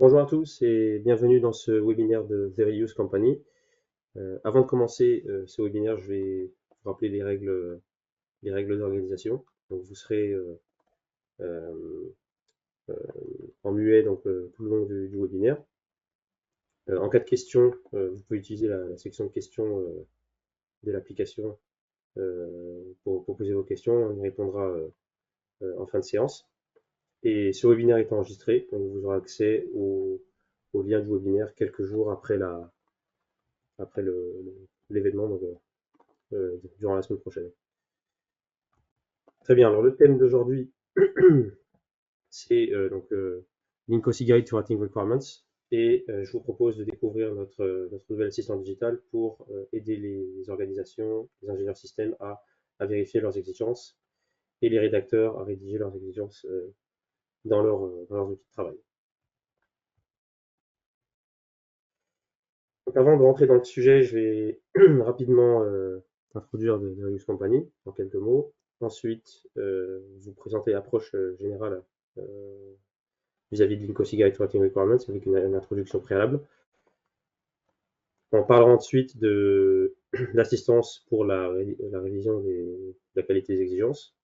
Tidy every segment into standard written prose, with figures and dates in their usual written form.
Bonjour à tous et bienvenue dans ce webinaire de Very Use Company. Avant de commencer ce webinaire, je vais vous rappeler les règles d'organisation. Donc vous serez euh, euh, en muet tout le long du webinaire. En cas de question, vous pouvez utiliser la section de questions de l'application pour poser vos questions. On y répondra en fin de séance. Et ce webinaire est enregistré, donc vous aurez accès au lien du webinaire quelques jours après l'événement, durant la semaine prochaine. Très bien, alors le thème d'aujourd'hui, c'est Linkosi Guide to Writing Requirements, et je vous propose de découvrir notre nouvel assistant digital pour aider les organisations, les ingénieurs système à vérifier leurs exigences et les rédacteurs à rédiger leurs exigences dans leurs outils de travail. Donc avant de rentrer dans le sujet, je vais rapidement introduire The Use Company en quelques mots. Ensuite, vous présenter l'approche générale euh, vis-à-vis de Linkosi Guide to Writing Requirements avec une introduction préalable. On parlera ensuite de l'assistance pour la révision de la qualité des exigences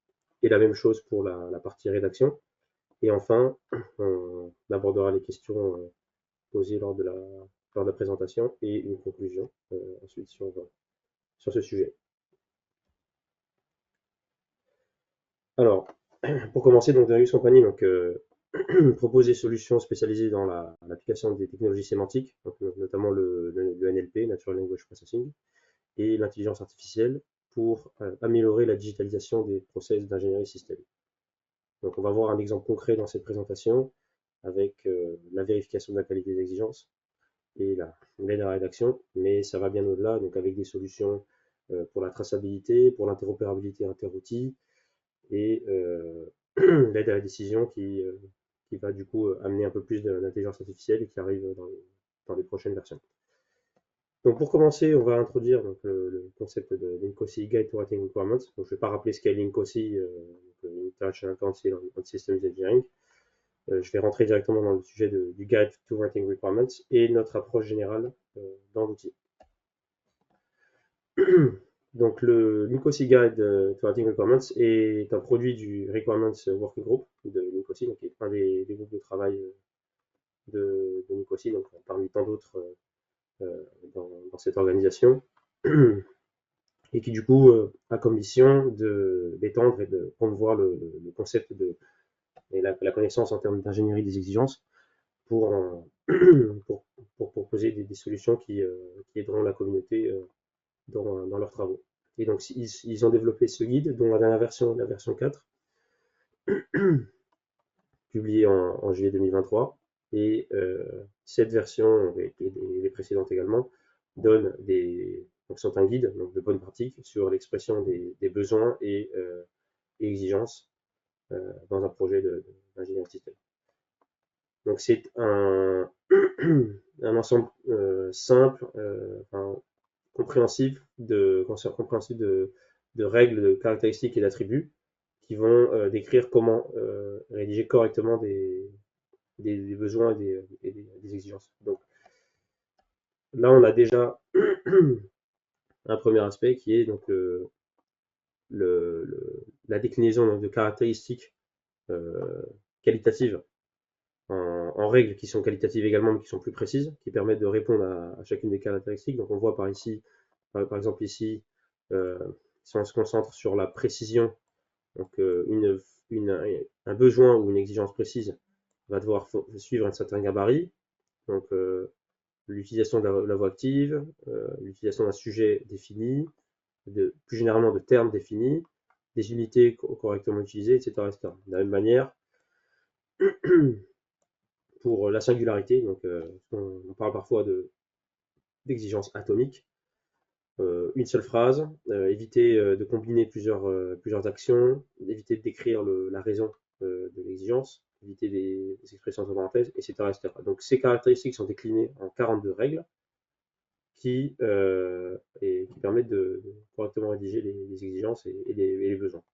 et la même chose pour la partie rédaction. Et enfin, on abordera les questions posées lors de la présentation et une conclusion ensuite sur ce sujet. Alors, pour commencer, donc, Darius Company propose des solutions spécialisées dans l'application des technologies sémantiques, donc, notamment le NLP, Natural Language Processing, et l'intelligence artificielle pour améliorer la digitalisation des process d'ingénierie système. Donc, on va voir un exemple concret dans cette présentation avec la vérification de la qualité des exigences et l'aide à la rédaction, mais ça va bien au-delà, donc avec des solutions pour la traçabilité, pour l'interopérabilité inter-outils, et l'aide à la décision qui va du coup amener un peu plus d'intelligence artificielle et qui arrive dans les prochaines versions. Donc pour commencer, on va introduire le concept de Linkosi Guide to Writing Requirements. Donc, je ne vais pas rappeler ce qu'est Linkosi, International Council on Systems Engineering. Je vais rentrer directement dans le sujet du Guide to Writing Requirements et notre approche générale dans l'outil. Donc le Linkosi Guide to Writing Requirements est un produit du Requirements Working Group de Linkosi, donc qui est un des groupes de travail de Linkosi, donc parmi tant d'autres dans cette organisation, et qui du coup a comme mission d'étendre et de promouvoir le concept et la connaissance en termes d'ingénierie des exigences pour, pour proposer des solutions qui aideront la communauté dans leurs travaux. Et donc, ils ont développé ce guide, dont la dernière version, la version 4, publiée en juillet 2023. Et cette version, et les précédentes également, sont un guide donc de bonnes pratiques sur l'expression des besoins et exigences dans un projet d'ingénierie système. Donc, c'est un ensemble simple, compréhensif de règles, de caractéristiques et d'attributs qui vont décrire comment rédiger correctement des besoins et des exigences. Donc là, on a déjà un premier aspect qui est donc la déclinaison donc, de caractéristiques qualitatives en règles qui sont qualitatives également, mais qui sont plus précises, qui permettent de répondre à chacune des caractéristiques. Donc on voit par exemple ici, si on se concentre sur la précision, donc un besoin ou une exigence précise va devoir suivre un certain gabarit. Donc l'utilisation de la voix active, l'utilisation d'un sujet défini, plus généralement de termes définis, des unités correctement utilisées, etc., etc. De la même manière, pour la singularité, donc on parle parfois d'exigences atomiques, une seule phrase, éviter de combiner plusieurs actions, éviter de décrire la raison de l'exigence, éviter les expressions entre parenthèses, etc., etc. Donc ces caractéristiques sont déclinées en 42 règles qui permettent de correctement rédiger les exigences et les besoins.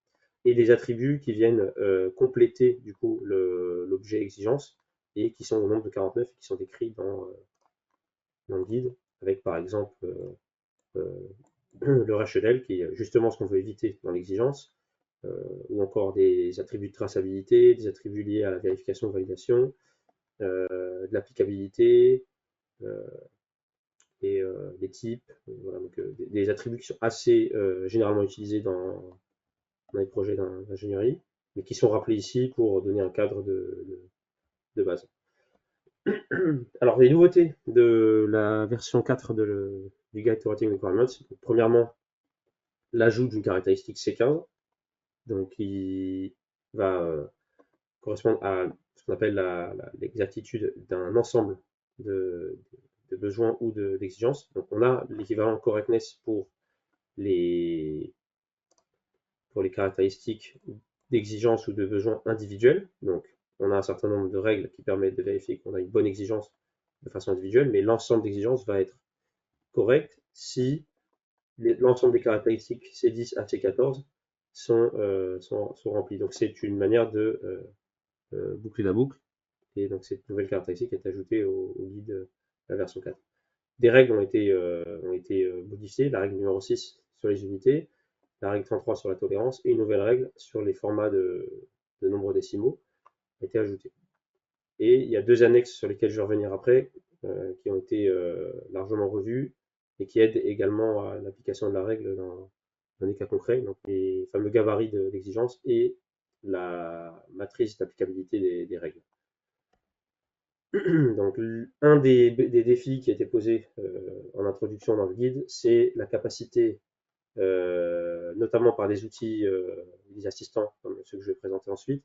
Et des attributs qui viennent compléter du coup l'objet exigence et qui sont au nombre de 49 et qui sont décrits dans le guide, avec par exemple le rationnel, qui est justement ce qu'on veut éviter dans l'exigence, ou encore des attributs de traçabilité, des attributs liés à la vérification, validation, de l'applicabilité, euh, et des types, voilà, donc, des attributs qui sont assez généralement utilisés dans les projets d'ingénierie, mais qui sont rappelés ici pour donner un cadre de base. Alors, les nouveautés de la version 4 du Guide to Writing Requirements, premièrement, l'ajout d'une caractéristique C15, donc qui va correspondre à ce qu'on appelle l'exactitude d'un ensemble de, de besoins ou d'exigences. Donc, on a l'équivalent correctness les, pour les caractéristiques d'exigence ou de besoins individuels. Donc, on a un certain nombre de règles qui permettent de vérifier qu'on a une bonne exigence de façon individuelle, mais l'ensemble d'exigences va être correct si l'ensemble des caractéristiques C10 à C14 sont remplies. Donc, c'est une manière de boucler la boucle. Et donc, cette nouvelle caractéristique est ajoutée au guide de la version 4. Des règles ont été modifiées. La règle numéro 6 sur les unités, la règle 33 sur la tolérance et une nouvelle règle sur les formats de nombres décimaux a été ajoutée. Et il y a deux annexes sur lesquelles je vais revenir après, qui ont été largement revues et qui aident également à l'application de la règle dans des cas concrets, donc les fameux gabarits de l'exigence et la matrice d'applicabilité des règles. Donc, un des défis qui a été posé en introduction dans le guide, c'est la capacité, notamment par des outils, des assistants, comme ceux que je vais présenter ensuite,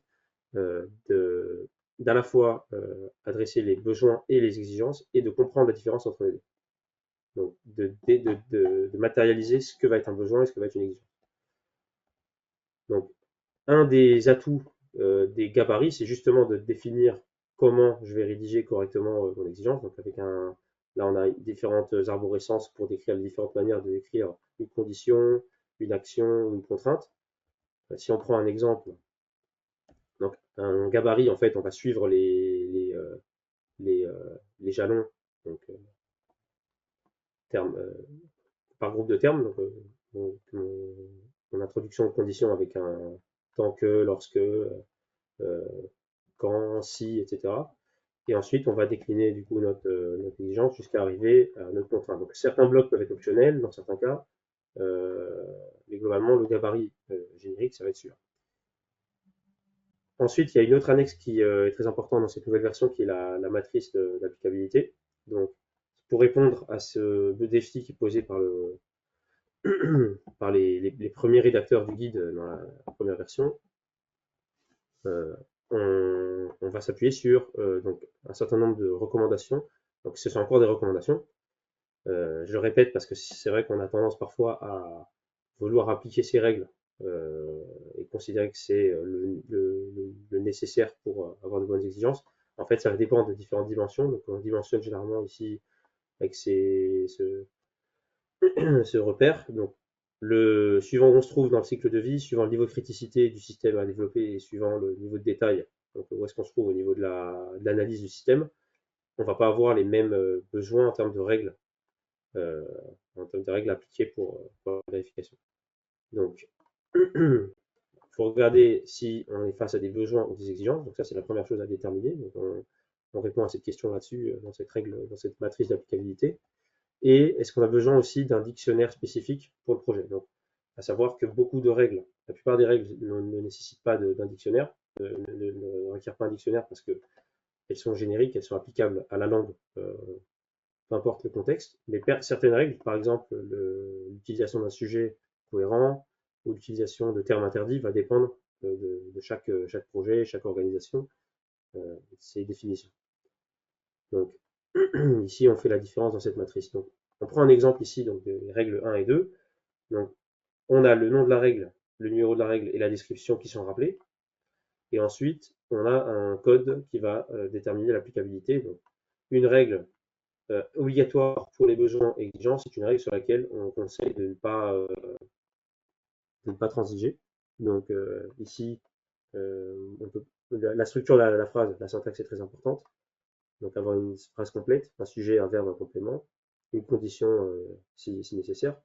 d'à la fois adresser les besoins et les exigences et de comprendre la différence entre les deux. Donc, de matérialiser ce que va être un besoin et ce que va être une exigence. Donc, un des atouts des gabarits, c'est justement de définir comment je vais rédiger correctement mon exigence. Donc, là, on a différentes arborescences pour décrire les différentes manières de décrire une condition, une action ou une contrainte. Si on prend un exemple, donc un gabarit, en fait, on va suivre les jalons, donc termes, par groupe de termes, donc, mon introduction aux conditions avec un tant que, lorsque, quand, si, etc. Et ensuite, on va décliner du coup notre exigence jusqu'à arriver à notre contrainte. Donc certains blocs peuvent être optionnels dans certains cas, mais globalement, le gabarit générique, ça va être celui-là. Ensuite, il y a une autre annexe qui est très importante dans cette nouvelle version, qui est la matrice d'applicabilité. Donc, pour répondre à ce défi qui est posé par les premiers rédacteurs du guide dans la première version, on va s'appuyer sur donc, un certain nombre de recommandations. Donc, ce sont encore des recommandations. Je répète parce que c'est vrai qu'on a tendance parfois à vouloir appliquer ces règles et considérer que c'est le nécessaire pour avoir de bonnes exigences. En fait, ça va dépendre de différentes dimensions. Donc, on dimensionne généralement ici avec ce repère. Donc, suivant où on se trouve dans le cycle de vie, suivant le niveau de criticité du système à développer et suivant le niveau de détail, donc où est-ce qu'on se trouve au niveau de l'analyse du système, on ne va pas avoir les mêmes besoins euh, en termes de règles appliquées pour la vérification. Donc, il faut regarder si on est face à des besoins ou des exigences. Donc ça, c'est la première chose à déterminer. Donc on répond à cette question là-dessus dans cette règle, dans cette matrice d'applicabilité. Et est-ce qu'on a besoin aussi d'un dictionnaire spécifique pour le projet? Donc, à savoir que beaucoup de règles, la plupart des règles ne nécessitent pas d'un dictionnaire, ne requièrent pas un dictionnaire parce qu'elles sont génériques, elles sont applicables à la langue, peu importe le contexte. Mais certaines règles, par exemple l'utilisation d'un sujet cohérent ou l'utilisation de termes interdits, va dépendre de chaque projet, chaque organisation, ses définitions. Donc, ici, on fait la différence dans cette matrice. Donc, on prend un exemple ici, donc des règles 1 et 2. Donc, on a le nom de la règle, le numéro de la règle et la description qui sont rappelés. Et ensuite, on a un code qui va déterminer l'applicabilité. Donc, une règle obligatoire pour les besoins exigeants, c'est une règle sur laquelle on conseille de ne pas transiger. Donc, ici, la structure de la phrase, la syntaxe est très importante. donc avoir une phrase complète, un sujet, un verbe, un complément, une condition si nécessaire.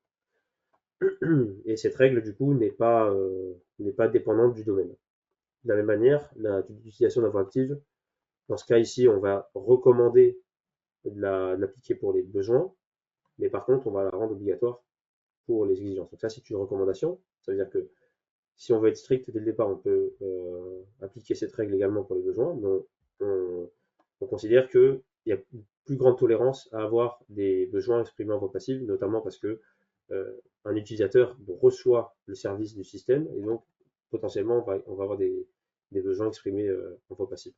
Et cette règle, du coup, n'est pas dépendante du domaine. De la même manière, l'utilisation d'un voie active, dans ce cas ici, on va recommander de l'appliquer pour les besoins, mais par contre, on va la rendre obligatoire pour les exigences. Donc ça, c'est une recommandation. Ça veut dire que si on veut être strict dès le départ, on peut appliquer cette règle également pour les besoins, mais on considère qu'il y a une plus grande tolérance à avoir des besoins exprimés en voie passive, notamment parce que un utilisateur reçoit le service du système et donc potentiellement on va avoir des besoins exprimés en voie passive.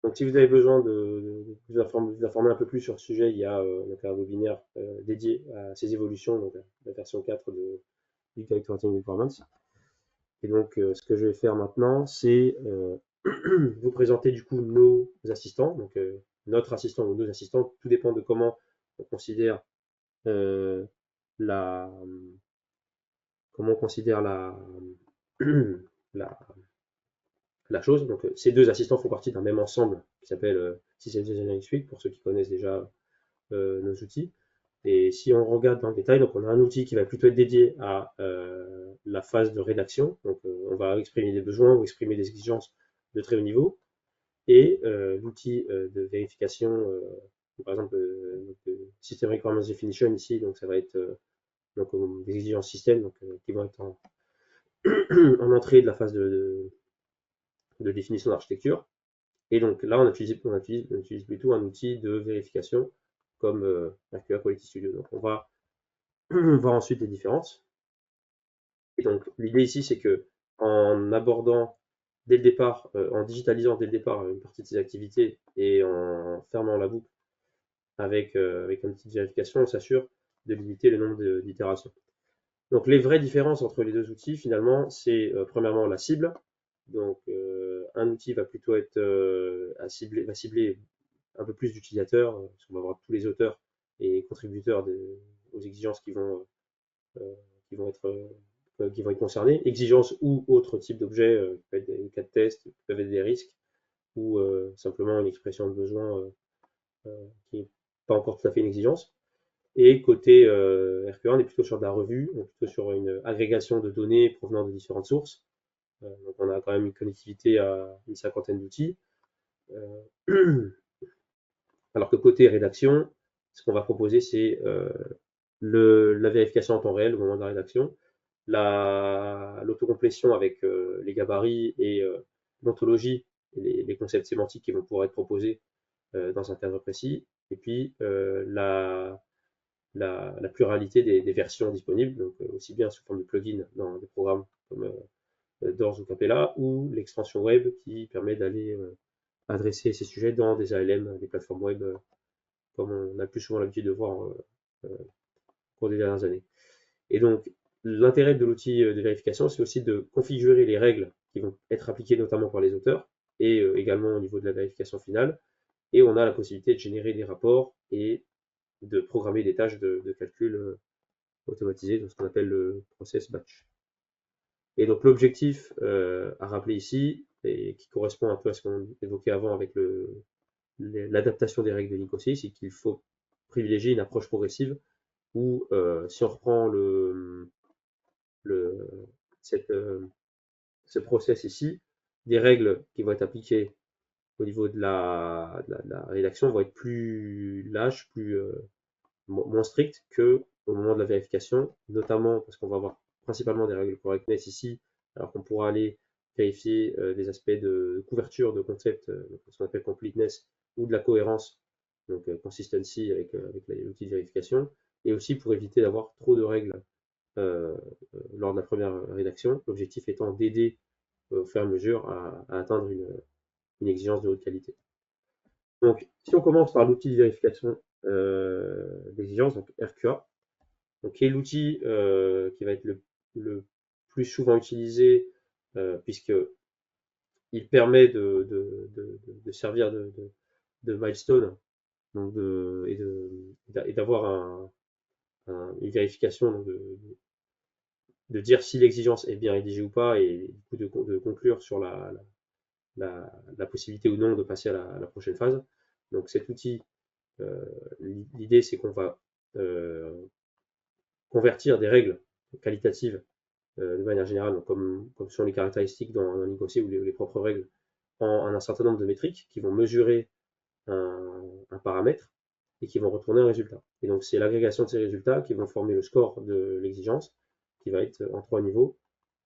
Donc, si vous avez besoin de vous informer un peu plus sur le sujet, il y a donc un webinaire dédié à ces évolutions, donc la version 4 du Guide to Writing Requirements. Et donc, ce que je vais faire maintenant, c'est vous présenter du coup nos assistants, donc notre assistant ou nos assistants, tout dépend de comment on considère euh, la, comment on considère la, la chose. Donc, ces deux assistants font partie d'un même ensemble qui s'appelle System Engineering Suite, pour ceux qui connaissent déjà nos outils. Et si on regarde dans le détail, donc on a un outil qui va plutôt être dédié à la phase de rédaction. Donc, on va exprimer des besoins ou exprimer des exigences de très haut niveau. Et l'outil de vérification, par exemple, System Requirements Definition ici, donc ça va être donc, des exigences système donc, qui vont être en entrée de la phase de définition d'architecture. Et donc là, on utilise plutôt un outil de vérification comme RQA Quality Studio. Donc on va voir ensuite les différences. Et donc l'idée ici, c'est que en abordant dès le départ, en digitalisant dès le départ une partie de ces activités et en fermant la boucle avec un outil de vérification, on s'assure de limiter le nombre d'itérations. Donc les vraies différences entre les deux outils, finalement, c'est premièrement la cible. Donc un outil va plutôt être va cibler un peu plus d'utilisateurs, parce qu'on va avoir tous les auteurs et contributeurs aux exigences euh, qui vont être, qui vont être concernés, exigences ou autres types d'objets, qui peuvent être des cas de test, qui peuvent être des risques, ou simplement une expression de besoin qui n'est pas encore tout à fait une exigence. Et côté RQA, on est plutôt sur de la revue, on est plutôt sur une agrégation de données provenant de différentes sources. Donc on a quand même une connectivité à une cinquantaine d'outils. Alors que côté rédaction, ce qu'on va proposer, c'est la vérification en temps réel au moment de la rédaction, l'autocomplétion avec les gabarits et l'ontologie et les concepts sémantiques qui vont pouvoir être proposés dans un cadre précis, et puis la pluralité des versions disponibles, donc aussi bien sous forme de plugin dans des programmes comme Doors ou Capella, ou l'extension web qui permet d'aller adresser ces sujets dans des ALM, des plateformes web, comme on a plus souvent l'habitude de voir au cours des dernières années. Et donc, l'intérêt de l'outil de vérification, c'est aussi de configurer les règles qui vont être appliquées notamment par les auteurs et également au niveau de la vérification finale. Et on a la possibilité de générer des rapports et de programmer des tâches de calcul automatisées, donc ce qu'on appelle le process batch. Et donc l'objectif à rappeler ici, et qui correspond un peu à ce qu'on évoquait avant avec l'adaptation des règles de Nick aussi, c'est qu'il faut privilégier une approche progressive où si on reprend le, cette, ce process ici, des règles qui vont être appliquées au niveau de la rédaction vont être plus lâches, moins strictes que au moment de la vérification, notamment parce qu'on va avoir principalement des règles correctness ici, alors qu'on pourra aller vérifier des aspects de couverture de concept, ce qu'on appelle completeness, ou de la cohérence, donc consistency avec l'outil de vérification, et aussi pour éviter d'avoir trop de règles lors de la première rédaction, l'objectif étant d'aider au fur et à mesure à atteindre une exigence de haute qualité. Donc, si on commence par l'outil de vérification d'exigence, donc RQA, donc, qui est l'outil qui va être le plus souvent utilisé puisqu'il permet de servir de milestone donc et d'avoir une vérification donc de dire si l'exigence est bien rédigée ou pas, et du coup de conclure sur la possibilité ou non de passer à la prochaine phase. Donc cet outil, l'idée c'est qu'on va convertir des règles qualitatives de manière générale, donc comme sont les caractéristiques dans un ICOC ou les propres règles, en un certain nombre de métriques qui vont mesurer un paramètre et qui vont retourner un résultat. Et donc c'est l'agrégation de ces résultats qui vont former le score de l'exigence, qui va être en 3 niveaux,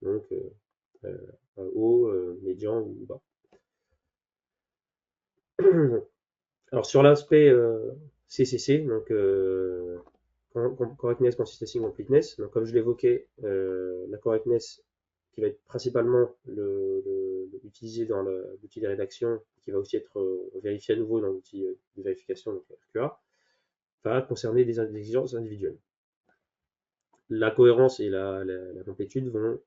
donc haut, médian ou bas. Alors sur l'aspect CCC, donc Correctness, Consistency, Completeness, donc comme je l'évoquais, la correctness qui va être principalement utilisé dans l'outil de rédaction, qui va aussi être vérifié à nouveau dans l'outil de vérification, donc RQA, va concerner des exigences individuelles. La cohérence et la complétude vont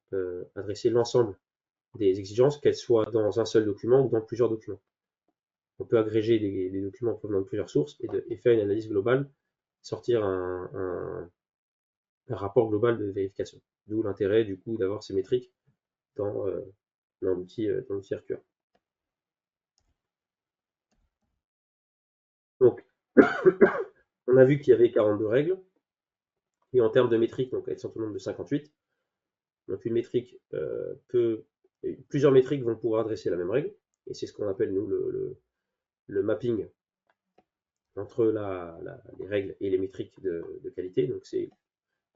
adresser l'ensemble des exigences, qu'elles soient dans un seul document ou dans plusieurs documents. On peut agréger des documents provenant de plusieurs sources et faire une analyse globale, sortir un rapport global de vérification. D'où l'intérêt du coup d'avoir ces métriques dans l'outil RQA. Donc, on a vu qu'il y avait 42 règles, et en termes de métriques, donc elles sont au nombre de 58. Donc une métrique plusieurs métriques vont pouvoir adresser la même règle, et c'est ce qu'on appelle nous le mapping entre les règles et les métriques de qualité. Donc c'est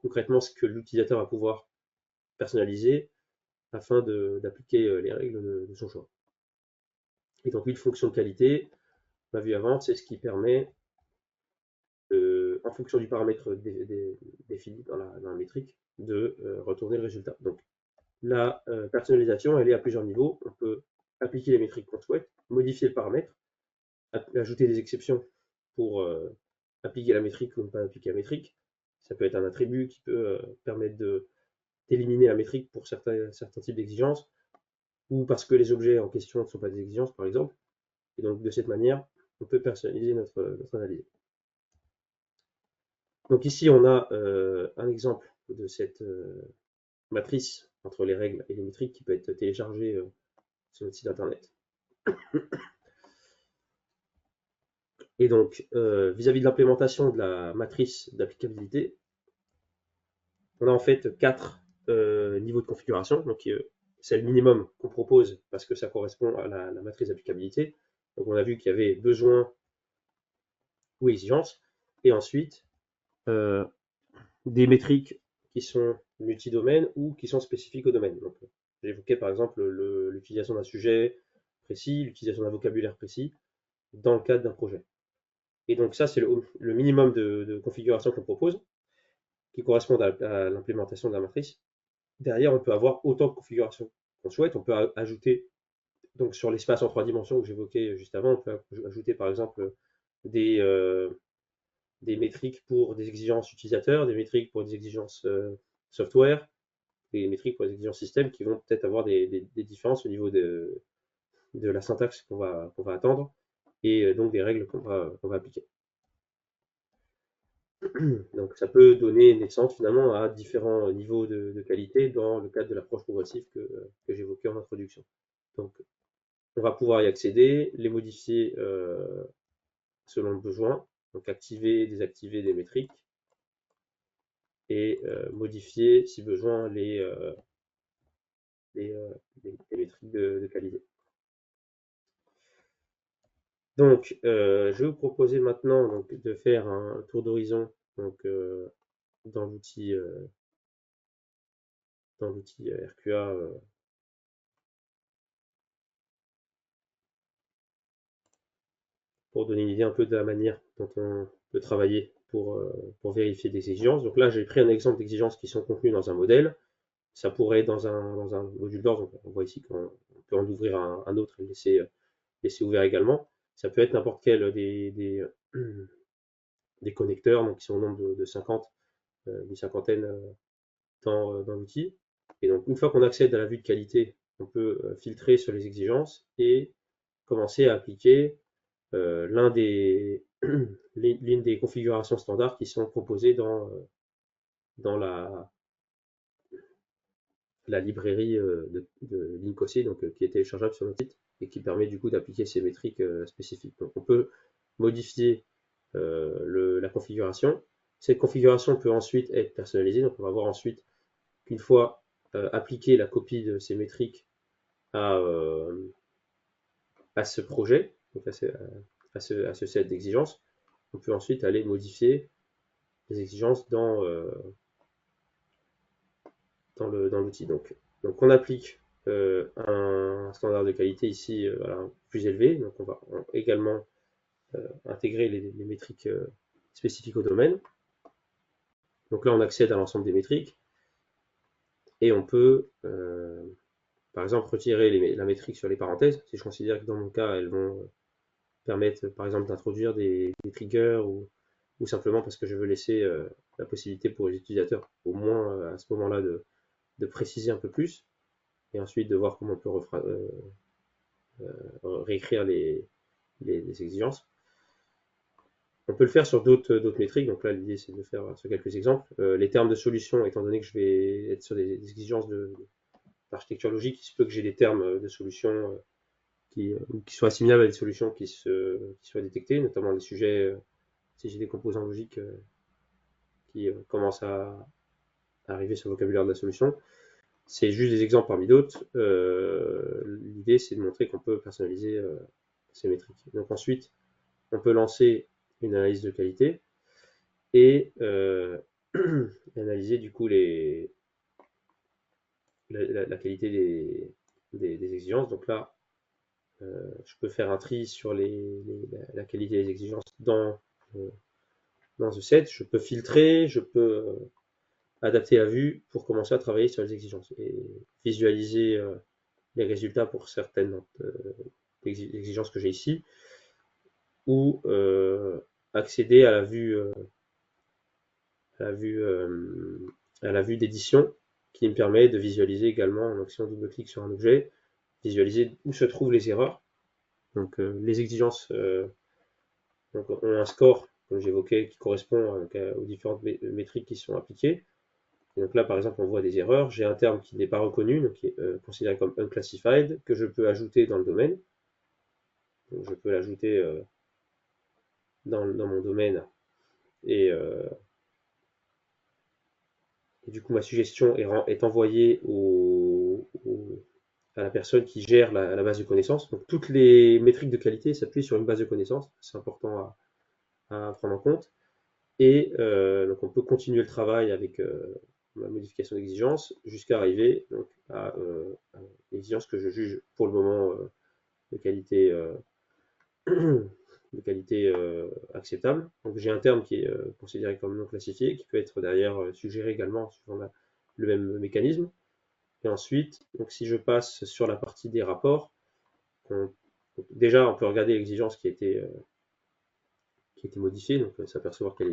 concrètement ce que l'utilisateur va pouvoir personnaliser afin d'appliquer les règles de son choix. Et donc une fonction de qualité, on l'a vu avant, c'est ce qui permet, en fonction du paramètre défini dans la métrique, de retourner le résultat. Donc la personnalisation, elle est à plusieurs niveaux. On peut appliquer les métriques qu'on souhaite, modifier le paramètre, ajouter des exceptions pour appliquer la métrique ou ne pas appliquer la métrique. Ça peut être un attribut qui peut permettre d'éliminer la métrique pour certains types d'exigences, ou parce que les objets en question ne sont pas des exigences, par exemple. Et donc, de cette manière, on peut personnaliser notre analyse. Donc ici, on a un exemple de cette matrice entre les règles et les métriques qui peut être téléchargée sur notre site internet. Et donc, vis-à-vis de l'implémentation de la matrice d'applicabilité, on a en fait 4 niveaux de configuration. Donc, c'est le minimum qu'on propose parce que ça correspond à la matrice d'applicabilité. Donc, on a vu qu'il y avait besoin ou exigence. Et ensuite, des métriques qui sont multidomaines ou qui sont spécifiques au domaine. Donc, j'évoquais par exemple l'utilisation d'un sujet précis, l'utilisation d'un vocabulaire précis dans le cadre d'un projet. Et donc ça, c'est le minimum de configuration qu'on propose, qui correspond à l'implémentation de la matrice. Derrière, on peut avoir autant de configurations qu'on souhaite. On peut ajouter, donc sur l'espace en 3 dimensions que j'évoquais juste avant, on peut ajouter par exemple des métriques pour des exigences utilisateurs, des métriques pour des exigences software, des métriques pour des exigences système qui vont peut-être avoir des différences au niveau de la syntaxe qu'on va attendre, et donc des règles qu'on va appliquer. Donc ça peut donner naissance finalement à différents niveaux de qualité dans le cadre de l'approche progressive que j'évoquais en introduction. Donc on va pouvoir y accéder, les modifier selon le besoin, donc activer, désactiver des métriques, et modifier si besoin les métriques de qualité. Donc je vais vous proposer maintenant donc, de faire un tour d'horizon donc, dans l'outil RQA pour donner une idée un peu de la manière dont on peut travailler pour vérifier des exigences. Donc là, j'ai pris un exemple d'exigences qui sont contenues dans un modèle. Ça pourrait être dans un module d'ordre. On voit ici qu'on peut en ouvrir un autre et le laisser ouvert également. Ça peut être n'importe quel des connecteurs, donc qui sont au nombre de 50, une cinquantaine dans l'outil. Et donc, une fois qu'on accède à la vue de qualité, on peut filtrer sur les exigences et commencer à appliquer l'une des configurations standards qui sont proposées dans la librairie de Linkoc, donc, qui est téléchargeable sur notre site et qui permet du coup d'appliquer ces métriques spécifiques. Donc on peut modifier la configuration. Cette configuration peut ensuite être personnalisée, donc on va voir ensuite qu'une fois appliqué la copie de ces métriques à, à ce projet, donc à ce set d'exigences, on peut ensuite aller modifier les exigences dans l'outil. Donc on applique un standard de qualité ici voilà, plus élevé, donc on va également intégrer les métriques spécifiques au domaine. Donc là on accède à l'ensemble des métriques et on peut par exemple retirer la métrique sur les parenthèses, si je considère que dans mon cas elles vont permettre par exemple d'introduire des triggers ou simplement parce que je veux laisser la possibilité pour les utilisateurs au moins à ce moment-là de préciser un peu plus et ensuite de voir comment on peut réécrire les exigences. On peut le faire sur d'autres métriques, donc là l'idée c'est de le faire sur quelques exemples. Les termes de solution, étant donné que je vais être sur des exigences d'architecture logique, il se peut que j'ai des termes de solution qui soient assimilables à des solutions qui soient détectées, notamment les sujets, si j'ai des composants logiques qui commencent à arriver sur le vocabulaire de la solution. C'est juste des exemples parmi d'autres. L'idée, c'est de montrer qu'on peut personnaliser ces métriques. Donc ensuite, on peut lancer une analyse de qualité et analyser du coup la qualité des exigences. Donc là, je peux faire un tri sur la qualité des exigences dans ce set. Je peux filtrer, je peux adapter la vue pour commencer à travailler sur les exigences et visualiser les résultats pour certaines exigences que j'ai ici, ou accéder à la vue, euh, à la vue d'édition qui me permet de visualiser également, donc si on double-clique sur un objet, visualiser où se trouvent les erreurs. Donc les exigences donc, ont un score, comme j'évoquais, qui correspond aux différentes métriques qui sont appliquées. Et donc là, par exemple, on voit des erreurs. J'ai un terme qui n'est pas reconnu, donc qui est considéré comme unclassified, que je peux ajouter dans le domaine. Donc, je peux l'ajouter dans mon domaine et, du coup ma suggestion est envoyée à la personne qui gère la base de connaissances. Donc toutes les métriques de qualité s'appuient sur une base de connaissances, c'est important à prendre en compte. Et donc on peut continuer le travail avec la modification d'exigence jusqu'à arriver donc, à l'exigence que je juge pour le moment de qualité acceptable. Donc j'ai un terme qui est considéré comme non classifié, qui peut être derrière suggéré également suivant le même mécanisme. Et ensuite, donc si je passe sur la partie des rapports, déjà on peut regarder l'exigence qui a été modifiée, donc s'apercevoir qu'elle est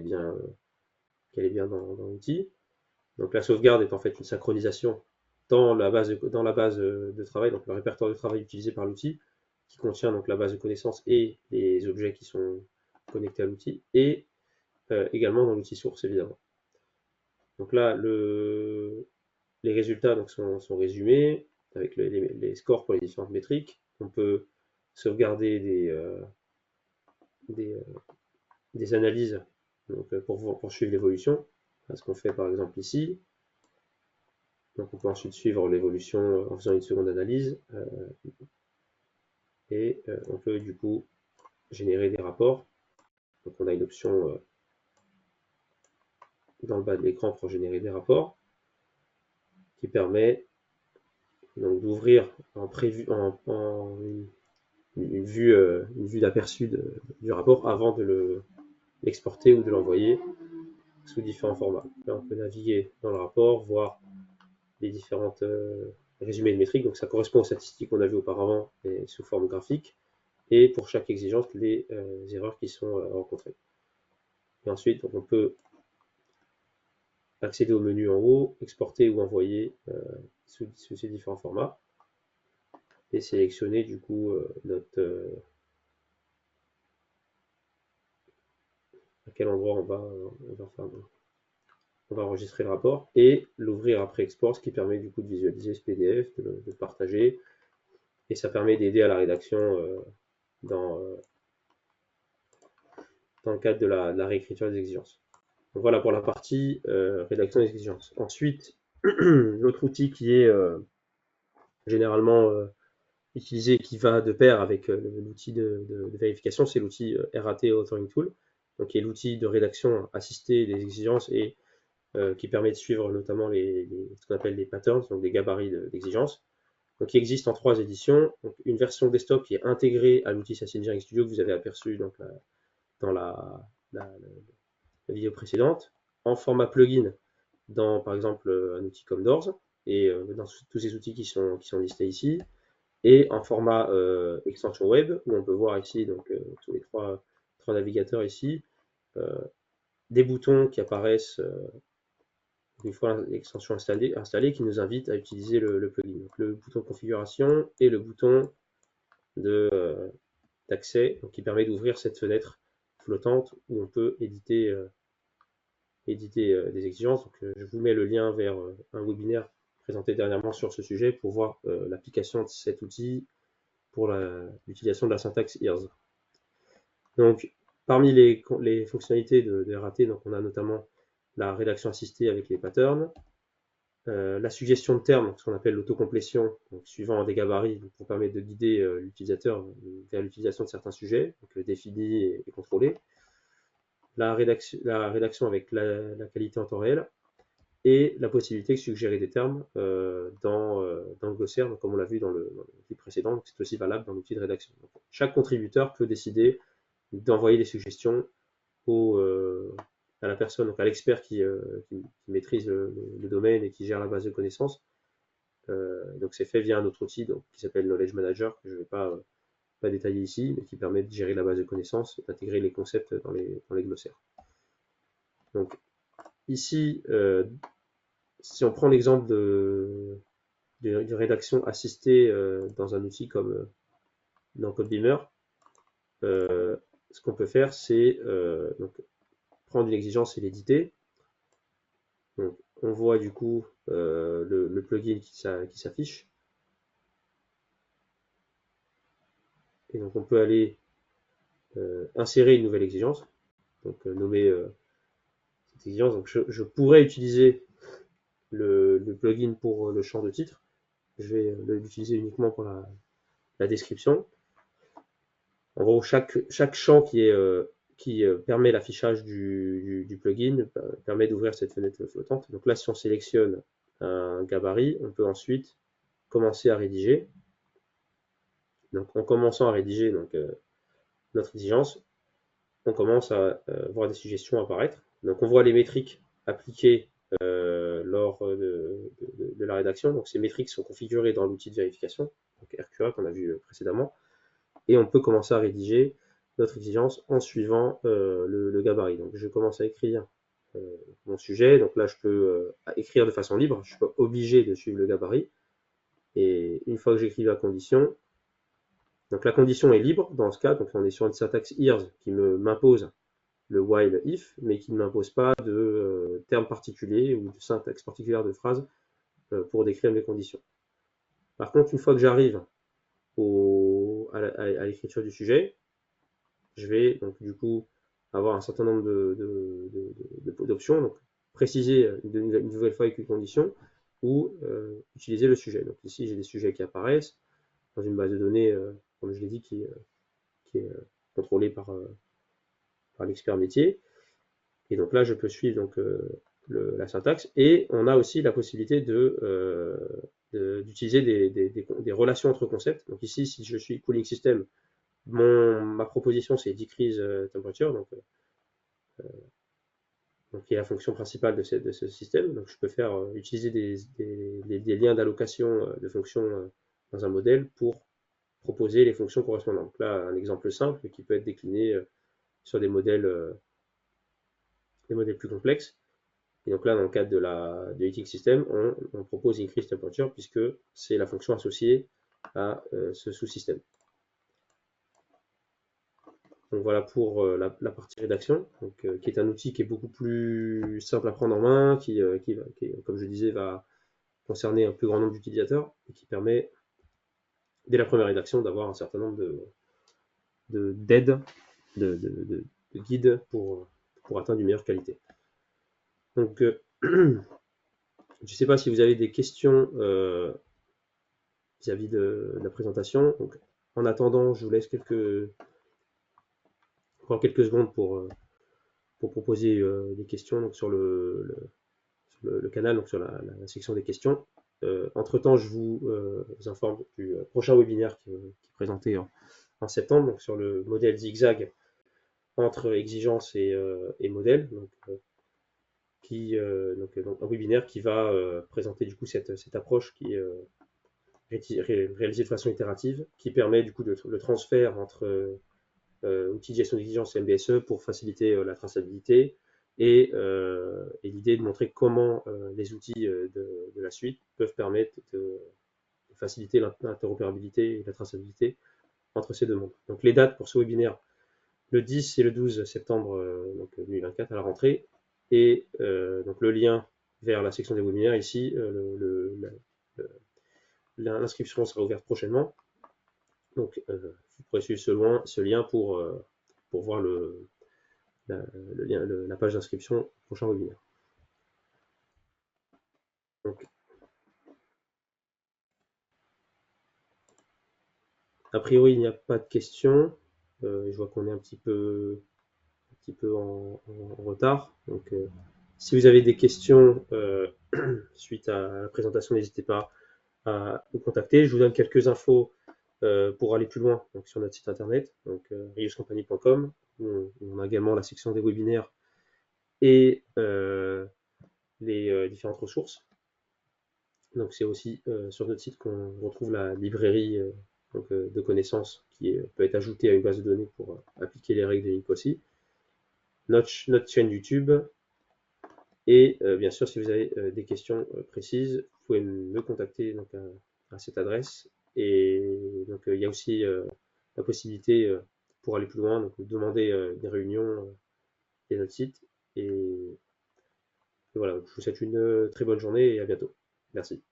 bien dans l'outil. Donc la sauvegarde est en fait une synchronisation dans la base de travail, donc le répertoire de travail utilisé par l'outil, qui contient donc la base de connaissances et les objets qui sont connectés à l'outil, et également dans l'outil source évidemment. Donc là, les résultats donc, sont résumés avec les scores pour les différentes métriques. On peut sauvegarder des, euh, des analyses donc, pour suivre l'évolution. Ce qu'on fait par exemple ici. Donc on peut ensuite suivre l'évolution en faisant une seconde analyse et on peut du coup générer des rapports. Donc on a une option dans le bas de l'écran pour générer des rapports qui permet donc d'ouvrir une vue d'aperçu du rapport avant de l'exporter ou de l'envoyer sous différents formats. Là on peut naviguer dans le rapport, voir les différentes résumés de métriques, donc ça correspond aux statistiques qu'on a vues auparavant mais sous forme graphique, et pour chaque exigence les erreurs qui sont rencontrées. Et ensuite, donc, on peut accéder au menu en haut, exporter ou envoyer sous ces différents formats, et sélectionner du coup à quel endroit on va faire on va enregistrer le rapport et l'ouvrir après export, ce qui permet du coup de visualiser ce PDF, de le partager, et ça permet d'aider à la rédaction dans, dans le cadre de la réécriture des exigences. Donc voilà pour la partie rédaction des exigences. Ensuite, l'autre outil qui est généralement utilisé, qui va de pair avec l'outil de vérification, c'est l'outil RAT Authoring Tool, donc qui est l'outil de rédaction assistée des exigences et qui permet de suivre notamment ce qu'on appelle les patterns, donc des gabarits d'exigences. Donc, il existe en 3 éditions. Donc, une version desktop qui est intégrée à l'outil SASS Engineering Studio que vous avez aperçu donc, dans la vidéo précédente, en format plugin dans par exemple un outil comme Doors et dans tous ces outils qui sont listés ici, et en format extension web où on peut voir ici donc tous les trois navigateurs ici, des boutons qui apparaissent une fois l'extension installée qui nous invite à utiliser le plugin. Donc, le bouton de configuration et le bouton d'accès qui permet d'ouvrir cette fenêtre flottante où on peut éditer des exigences. Donc, je vous mets le lien vers un webinaire présenté dernièrement sur ce sujet pour voir l'application de cet outil pour l'utilisation de la syntaxe EARS. Donc, parmi les fonctionnalités de RAT, donc on a notamment la rédaction assistée avec les patterns, la suggestion de termes, ce qu'on appelle l'autocomplétion, suivant des gabarits pour permettre de guider l'utilisateur vers l'utilisation de certains sujets, donc définis et contrôlés, la rédaction avec la qualité en temps réel, et la possibilité de suggérer des termes dans le glossaire, donc comme on l'a vu dans l'outil précédent, c'est aussi valable dans l'outil de rédaction. Donc, chaque contributeur peut décider d'envoyer des suggestions à la personne, donc à l'expert qui maîtrise le domaine et qui gère la base de connaissances. Donc c'est fait via un autre outil donc, qui s'appelle Knowledge Manager, que je ne vais pas détailler ici, mais qui permet de gérer la base de connaissances et d'intégrer les concepts dans les glossaires. Donc ici, si on prend l'exemple d'une rédaction assistée dans un outil comme dans Codebeamer, ce qu'on peut faire, c'est prendre une exigence et l'éditer. Donc, on voit du coup le plugin qui s'affiche. Et donc, on peut aller insérer une nouvelle exigence, donc nommer cette exigence. Donc, je pourrais utiliser le plugin pour le champ de titre. Je vais l'utiliser uniquement pour la description. En gros, chaque champ qui permet l'affichage du plugin permet d'ouvrir cette fenêtre flottante. Donc là, si on sélectionne un gabarit, on peut ensuite commencer à rédiger. Donc en commençant à rédiger notre exigence, on commence à voir des suggestions apparaître. Donc on voit les métriques appliquées lors de la rédaction. Donc ces métriques sont configurées dans l'outil de vérification, donc RQA qu'on a vu précédemment, et on peut commencer à rédiger notre exigence en suivant le gabarit. Donc je commence à écrire mon sujet. Donc là je peux écrire de façon libre, je suis pas obligé de suivre le gabarit. Et une fois que j'écris la condition, donc la condition est libre dans ce cas, donc on est sur une syntaxe EARS qui m'impose le while if, mais qui ne m'impose pas de termes particuliers ou de syntaxe particulière de phrase pour décrire mes conditions. Par contre, une fois que j'arrive à l'écriture du sujet, je vais donc du coup avoir un certain nombre d'options, donc préciser une nouvelle fois avec une condition ou utiliser le sujet. Donc ici j'ai des sujets qui apparaissent dans une base de données, comme je l'ai dit, qui est contrôlée par l'expert métier. Et donc là je peux suivre donc, la syntaxe, et on a aussi la possibilité d'utiliser des relations entre concepts. Donc ici, si je suis cooling system, ma proposition c'est decrease temperature, donc qui est la fonction principale de ce système. Donc je peux utiliser des liens d'allocation de fonctions dans un modèle pour proposer les fonctions correspondantes. Donc là, un exemple simple qui peut être décliné sur des modèles plus complexes. Et donc là, dans le cadre de heating system, on propose increase temperature puisque c'est la fonction associée à ce sous-système. Donc voilà pour la partie rédaction, donc, qui est un outil qui est beaucoup plus simple à prendre en main, comme je disais, va concerner un plus grand nombre d'utilisateurs et qui permet, dès la première rédaction, d'avoir un certain nombre d'aides, de guides pour atteindre une meilleure qualité. Donc, je ne sais pas si vous avez des questions vis-à-vis de la présentation. Donc, en attendant, je vous laisse encore quelques secondes pour proposer des questions donc, sur le canal, donc sur la section des questions. Entre-temps, je vous informe du prochain webinaire qui est présenté en septembre, donc sur le modèle zigzag entre exigence et modèle. Donc, un webinaire qui va présenter du coup cette approche qui est réalisée de façon itérative, qui permet du coup le transfert entre outils de gestion d'exigence et MBSE pour faciliter la traçabilité et l'idée de montrer comment les outils de la suite peuvent permettre de faciliter l'interopérabilité et la traçabilité entre ces deux mondes. Donc les dates pour ce webinaire, le 10 et le 12 septembre donc 2024 à la rentrée, et donc le lien vers la section des webinaires ici, l'inscription sera ouverte prochainement. Donc vous pourrez suivre ce lien pour voir la page d'inscription au prochain webinaire. Donc, a priori, il n'y a pas de questions. Je vois qu'on est un petit peu en retard. Donc, si vous avez des questions suite à la présentation, n'hésitez pas à nous contacter. Je vous donne quelques infos pour aller plus loin donc, sur notre site internet, donc reuscompany.com. On a également la section des webinaires et les différentes ressources. Donc c'est aussi sur notre site qu'on retrouve la librairie de connaissances qui peut être ajoutée à une base de données pour appliquer les règles de NIC aussi. Notre chaîne YouTube. Et bien sûr, si vous avez des questions précises, vous pouvez me contacter donc, à cette adresse. Et donc il y a aussi la possibilité pour aller plus loin, donc demander des réunions via notre site. Et voilà, je vous souhaite une très bonne journée et à bientôt. Merci.